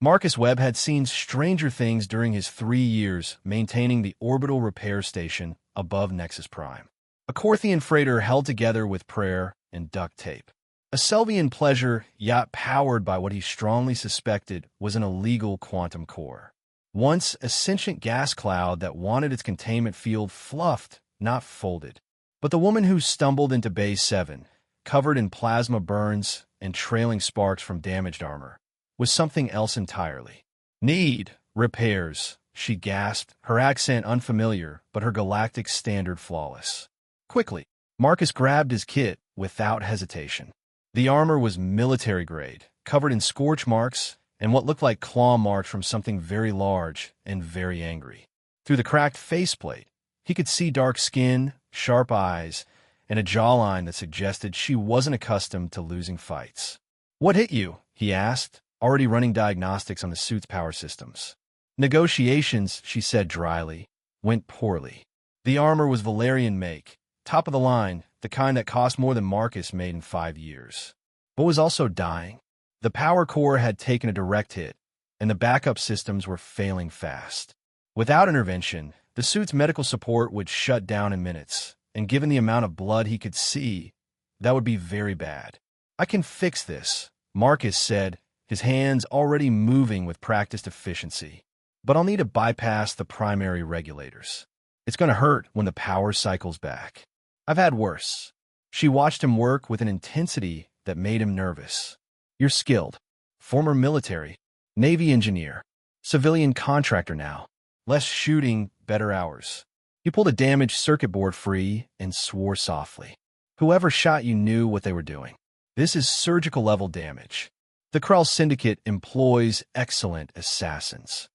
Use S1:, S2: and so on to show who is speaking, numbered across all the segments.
S1: Marcus Webb had seen stranger things during his 3 years maintaining the orbital repair station above Nexus Prime. A Corthian freighter held together with prayer and duct tape. A Selvian pleasure yacht powered by what he strongly suspected was an illegal quantum core. Once a sentient gas cloud that wanted its containment field fluffed, not folded. But the woman who stumbled into Bay 7, covered in plasma burns and trailing sparks from damaged armor, was something else entirely. Need repairs, she gasped, her accent unfamiliar, but her galactic standard flawless. Quickly, Marcus grabbed his kit without hesitation. The armor was military grade, covered in scorch marks and what looked like claw marks from something very large and very angry. Through the cracked faceplate, he could see dark skin, sharp eyes, and a jawline that suggested she wasn't accustomed to losing fights. "What hit you?" he asked, already running diagnostics on the suit's power systems. "Negotiations," she said dryly, "went poorly. The armor was Valerian make, top of the line, the kind that cost more than Marcus made in 5 years. But was also dying. The power core had taken a direct hit, and the backup systems were failing fast. Without intervention, the suit's medical support would shut down in minutes, and given the amount of blood he could see, that would be very bad. "I can fix this," Marcus said, his hands already moving with practiced efficiency. "But I'll need to bypass the primary regulators. It's going to hurt when the power cycles back. I've had worse." She watched him work with an intensity that made him nervous. "You're skilled. Former military, Navy engineer, civilian contractor now. Less shooting, better hours." He pulled a damaged circuit board free and swore softly. "Whoever shot you knew what they were doing. This is surgical-level damage. The Krell Syndicate employs excellent assassins."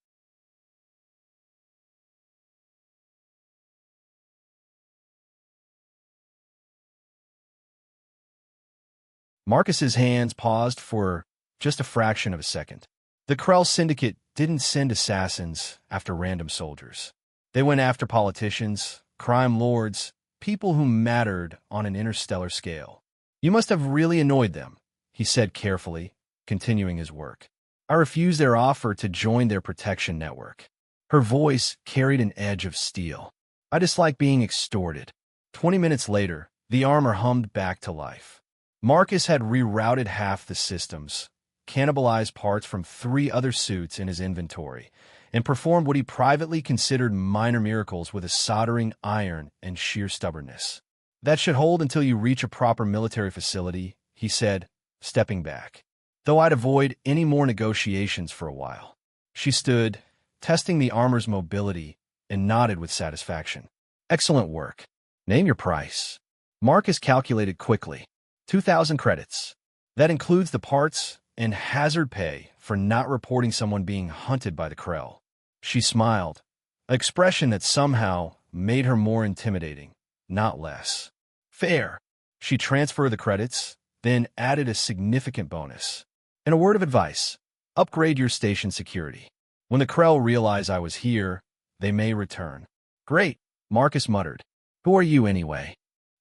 S1: Marcus's hands paused for just a fraction of a second. The Krell Syndicate didn't send assassins after random soldiers. They went after politicians, crime lords, people who mattered on an interstellar scale. "You must have really annoyed them," he said carefully, continuing his work. "I refused their offer to join their protection network." Her voice carried an edge of steel. "I dislike being extorted." 20 minutes later, the armor hummed back to life. Marcus had rerouted half the systems, cannibalized parts from 3 other suits in his inventory, and performed what he privately considered minor miracles with a soldering iron and sheer stubbornness. "That should hold until you reach a proper military facility," he said, stepping back. "Though I'd avoid any more negotiations for a while." She stood, testing the armor's mobility, and nodded with satisfaction. "Excellent work. Name your price." Marcus calculated quickly. 2,000 credits. That includes the parts and hazard pay for not reporting someone being hunted by the Krell. She smiled, an expression that somehow made her more intimidating, not less. "Fair." She transferred the credits, then added a significant bonus. "And a word of advice. Upgrade your station security. When the Krell realize I was here, they may return." "Great," Marcus muttered. "Who are you anyway?"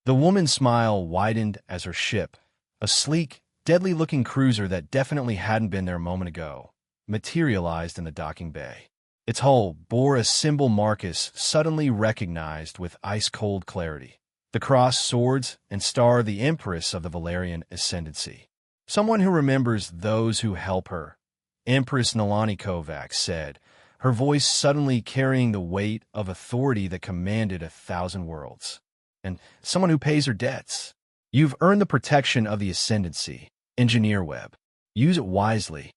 S1: The woman's smile widened as her ship, a sleek, deadly-looking cruiser that definitely hadn't been there a moment ago, materialized in the docking bay. Its hull bore a symbol Marcus suddenly recognized with ice-cold clarity: the cross, swords, and star of the Empress of the Valerian Ascendancy. "Someone who remembers those who help her," Empress Nalani Kovacs said, her voice suddenly carrying the weight of authority that commanded 1,000 worlds. "And someone who pays her debts. You've earned the protection of the Ascendancy, Engineer Webb. Use it wisely."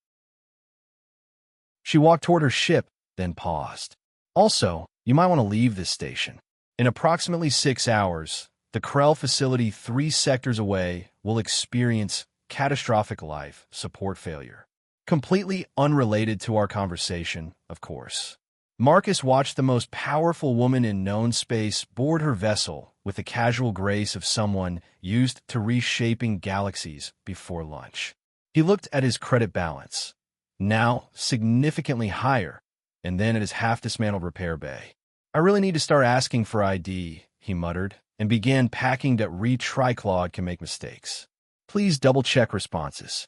S1: She walked toward her ship, then paused. "Also, you might want to leave this station. In approximately 6 hours, the Krell facility 3 sectors away will experience catastrophic life support failure." Completely unrelated to our conversation, of course. Marcus watched the most powerful woman in known space board her vessel with the casual grace of someone used to reshaping galaxies before lunch. He looked at his credit balance, now significantly higher, and then at his half-dismantled repair bay. "I really need to start asking for ID," he muttered, and began packing that Re-Triclawed can make mistakes. "Please double-check responses."